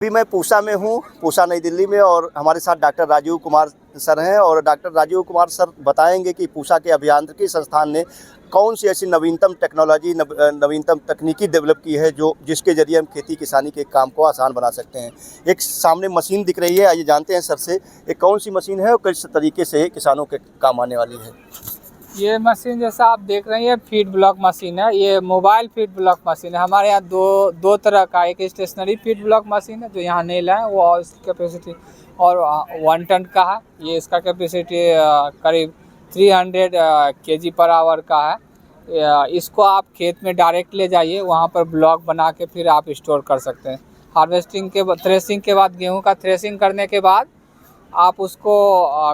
अभी मैं पूसा में हूँ, पूसा नई दिल्ली में, और हमारे साथ डॉक्टर राजीव कुमार सर हैं। और डॉक्टर राजीव कुमार सर बताएंगे कि पूसा के अभियांत्रिकी संस्थान ने कौन सी ऐसी नवीनतम टेक्नोलॉजी नवीनतम तकनीकी डेवलप की है जो जिसके ज़रिए हम खेती किसानी के काम को आसान बना सकते हैं। एक सामने मशीन दिख रही है, आइए जानते हैं सर से एक कौन सी मशीन है और किस तरीके से किसानों के काम आने वाली है। ये मशीन जैसा आप देख रहे हैं फीड ब्लॉक मशीन है। ये मोबाइल फीड ब्लॉक मशीन है। हमारे यहाँ दो तरह का, एक स्टेशनरी फीड ब्लॉक मशीन है जो यहाँ नहीं लाए, वो इसकी कैपेसिटी और 1 टन का है। ये इसका कैपेसिटी करीब 300 kg पर आवर का है। इसको आप खेत में डायरेक्ट ले जाइए, वहाँ पर ब्लॉक बना के फिर आप स्टोर कर सकते हैं। हार्वेस्टिंग के थ्रेसिंग के बाद, गेहूँ का थ्रेसिंग करने के बाद आप उसको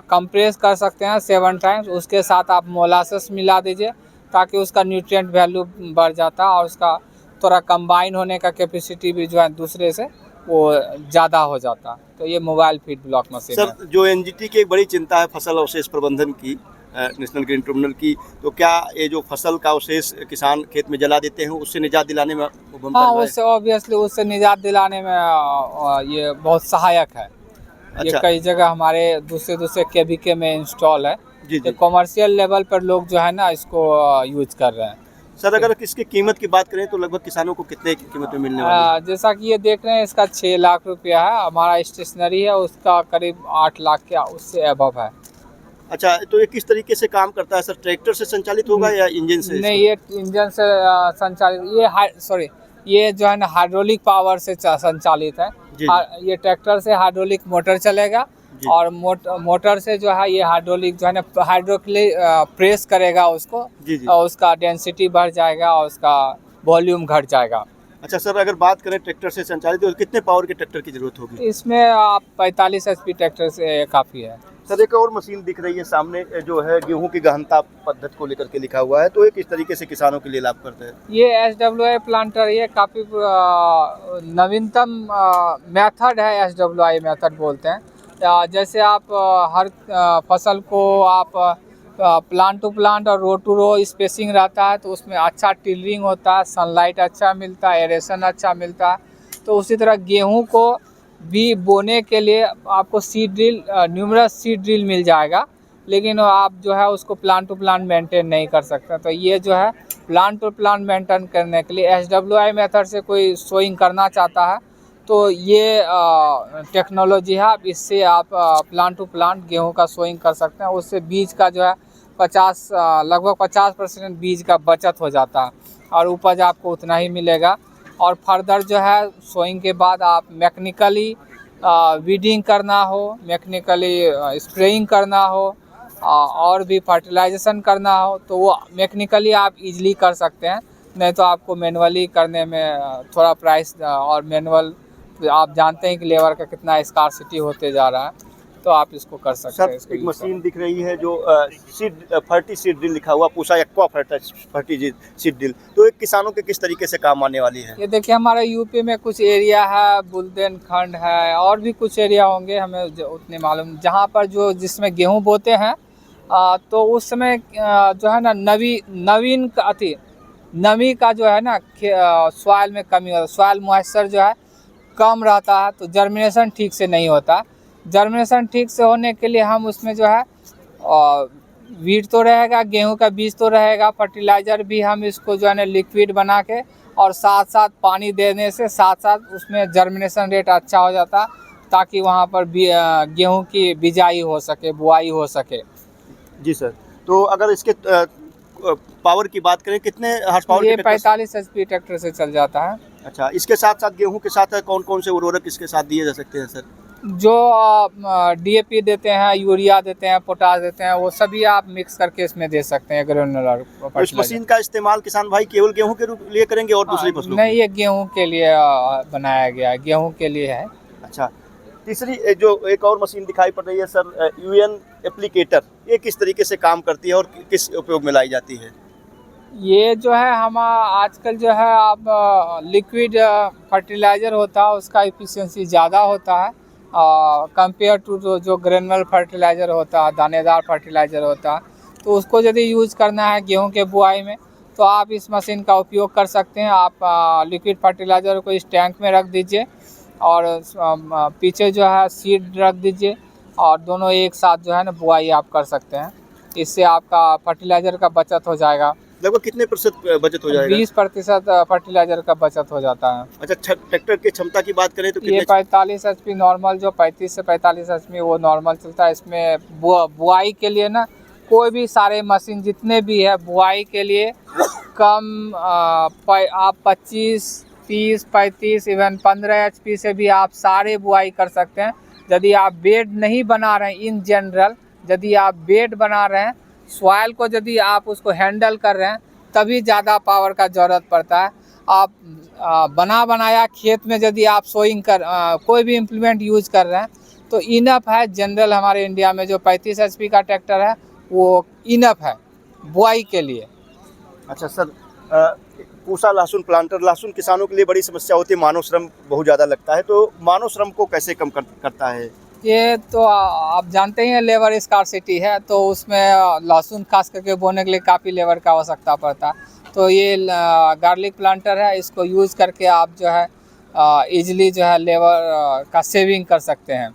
कंप्रेस कर सकते हैं 7 टाइम्स। उसके साथ आप मोलासेस मिला दीजिए ताकि उसका न्यूट्रिएंट वैल्यू बढ़ जाता है और उसका थोड़ा कंबाइन होने का कैपेसिटी भी जो है दूसरे से वो ज़्यादा हो जाता। तो ये मोबाइल फीड ब्लॉक मशीन है। सर, जो एनजीटी की एक बड़ी चिंता है फसल अवशेष प्रबंधन की, नेशनल ग्रीन ट्रिब्यूनल की, तो क्या ये जो फसल का अवशेष किसान खेत में जला देते हैं उससे निजात दिलाने में हाँ, उससे ऑब्वियसली उससे निजात दिलाने में ये बहुत सहायक है। ये अच्छा। कई जगह हमारे दूसरे केवीके में इंस्टॉल है। जी जी। कॉमर्शियल लेवल पर लोग जो है ना इसको यूज कर रहे हैं। सर, अगर इसकी कीमत की बात करें तो लगभग किसानों को कितने की कीमत में मिलने वाली है? जैसा कि ये देख रहे हैं इसका 6 लाख रुपया है। हमारा स्टेशनरी है उसका करीब 8 लाख के उससे अबव है। अच्छा, तो ये किस तरीके से काम करता है सर? ट्रैक्टर से संचालित होगा या इंजन से? नहीं, ये इंजन से संचालित, ये जो है ना हाइड्रोलिक पावर से संचालित है। ये ट्रैक्टर से हाइड्रोलिक मोटर चलेगा और मोटर से जो है ये हाइड्रोलिक जो है ना हाइड्रोक्लिक प्रेस करेगा उसको, और उसका डेंसिटी बढ़ जाएगा और उसका वॉल्यूम घट जाएगा। अच्छा सर, अगर बात करें ट्रैक्टर से संचालित तो कितने पावर के ट्रैक्टर की जरूरत होगी? इसमें आप 45 HP ट्रैक्टर से काफ़ी है। सर, एक और मशीन दिख रही है सामने जो है गेहूं की गहनता पद्धति को लेकर के लिखा हुआ है, तो ये किस तरीके से किसानों के लिए लाभ करता है? ये SWI प्लांटर, ये काफ़ी नवीनतम मेथड है। SWI मेथड बोलते हैं। जैसे आप हर फसल को आप प्लांट टू प्लांट और रो टू रो स्पेसिंग रहता है तो उसमें अच्छा टिलरिंग होता है, सनलाइट अच्छा मिलता है, एरेशन अच्छा मिलता है। तो उसी तरह गेहूं को भी बोने के लिए आपको seed drill, numerous seed drill मिल जाएगा, लेकिन आप जो है उसको प्लांट टू प्लांट मेंटेन नहीं कर सकते। तो ये जो है प्लांट टू प्लांट मेंटेन करने के लिए SWI मेथड से कोई सोइंग करना चाहता है तो ये टेक्नोलॉजी है। इससे आप प्लांट टू प्लांट गेहूं का सोइंग कर सकते हैं। उससे बीज का जो है लगभग 50% बीज का बचत हो जाता है और उपज आपको उतना ही मिलेगा। और फर्दर जो है सोइंग के बाद आप मैकेनिकली वीडिंग करना हो, मैकेनिकली स्प्रेइंग करना हो और भी फर्टिलाइजेशन करना हो तो वो मैकेनिकली आप इजीली कर सकते हैं। नहीं तो आपको मैनुअली करने में थोड़ा प्राइस, और मैनुअल आप जानते हैं कि लेबर का कितना स्कार्सिटी होते जा रहा है, तो आप इसको कर सकते हैं। सर, एक मशीन दिख रही है जो फर्टी सीड ड्रिल लिखा हुआ, Pusa aqua forty seed drill, तो ये किसानों के किस तरीके से काम आने वाली है? ये देखिए हमारे यूपी में कुछ एरिया है, बुंदेलखंड है और भी कुछ एरिया होंगे, हमें उतने मालूम, जहाँ पर जिसमें गेहूँ बोते हैं तो उस समय जो है ना नमी का जो है ना सॉइल में कमी होता है। सॉइल मॉइस्चर जो है कम रहता है तो जर्मिनेशन ठीक से नहीं होता। जर्मिनेशन ठीक से होने के लिए हम उसमें जो है वीड तो रहेगा, गेहूं का बीज तो रहेगा, फर्टिलाइज़र भी हम इसको जो है ना लिक्विड बना के और साथ साथ पानी देने से साथ साथ उसमें जर्मिनेशन रेट अच्छा हो जाता ताकि वहाँ पर गेहूं की बिजाई हो सके, बुआई हो सके। जी सर, तो अगर इसके पावर की बात करें कितने हार्स पावर? ये 45 HP ट्रैक्टर से चल जाता है। अच्छा, इसके साथ साथ गेहूं के साथ कौन कौन से उर्वरक इसके साथ दिए जा सकते हैं सर? जो DAP देते हैं, यूरिया देते हैं, पोटास देते हैं, वो सभी आप मिक्स करके इसमें दे सकते हैं ग्रेनुलर। इस मशीन का इस्तेमाल किसान भाई केवल गेहूं के लिए करेंगे और दूसरी फसलों? नहीं, ये गेहूं के लिए बनाया गया है, गेहूं के लिए है। अच्छा, तीसरी जो एक और मशीन दिखाई पड़ रही है सर, UN एप्लीकेटर, ये किस तरीके से काम करती है और किस उपयोग में लाई जाती है? ये जो है हम आजकल जो है आप लिक्विड फर्टिलाइज़र होता है उसका एफिशिएंसी ज़्यादा होता है कंपेयर टू जो ग्रेनुलर फर्टिलाइज़र होता है, दानेदार फर्टिलाइज़र होता है। तो उसको यदि यूज़ करना है गेहूं के बुआई में तो आप इस मशीन का उपयोग कर सकते हैं। आप लिक्विड फर्टिलाइज़र को इस टैंक में रख दीजिए और पीछे जो है सीड रख दीजिए और दोनों एक साथ जो है ना बुआई आप कर सकते हैं। इससे आपका फर्टिलाइज़र का बचत हो जाएगा। लगभग कितने प्रतिशत बचत हो जाएगा? 20% फर्टिलाइज़र का बचत हो जाता है। अच्छा, ट्रैक्टर की क्षमता की बात करें तो ये कितने? 45 HP नॉर्मल, जो 35 से 45 HP वो नॉर्मल चलता है। इसमें बुआई के लिए ना कोई भी सारे मशीन जितने भी है बुआई के लिए कम आप 25, 30, 35 इवन 15 HP से भी आप सारे बुआई कर सकते हैं। यदि आप बेड नहीं बना रहे हैं इन जनरल, यदि आप बेड बना रहे हैं, सॉइल को यदि आप उसको हैंडल कर रहे हैं, तभी ज़्यादा पावर का ज़रूरत पड़ता है। आप बना बनाया खेत में यदि आप सोइंग कोई भी इम्प्लीमेंट यूज़ कर रहे हैं तो इनफ है। जनरल हमारे इंडिया में जो 35 HP का ट्रैक्टर है वो इनफ है बुआई के लिए। अच्छा सर, पूसा लहसुन प्लांटर, लहसुन किसानों के लिए बड़ी समस्या होती है, मानव श्रम बहुत ज़्यादा लगता है, तो मानव श्रम को कैसे कम करता है? ये तो आप जानते ही हैं लेबर स्कार्सिटी है, तो उसमें लहसुन खास करके बोने के लिए काफ़ी लेबर का आवश्यकता पड़ता है। तो ये गार्लिक प्लांटर है, इसको यूज़ करके आप जो है इजीली जो है लेबर का सेविंग कर सकते हैं।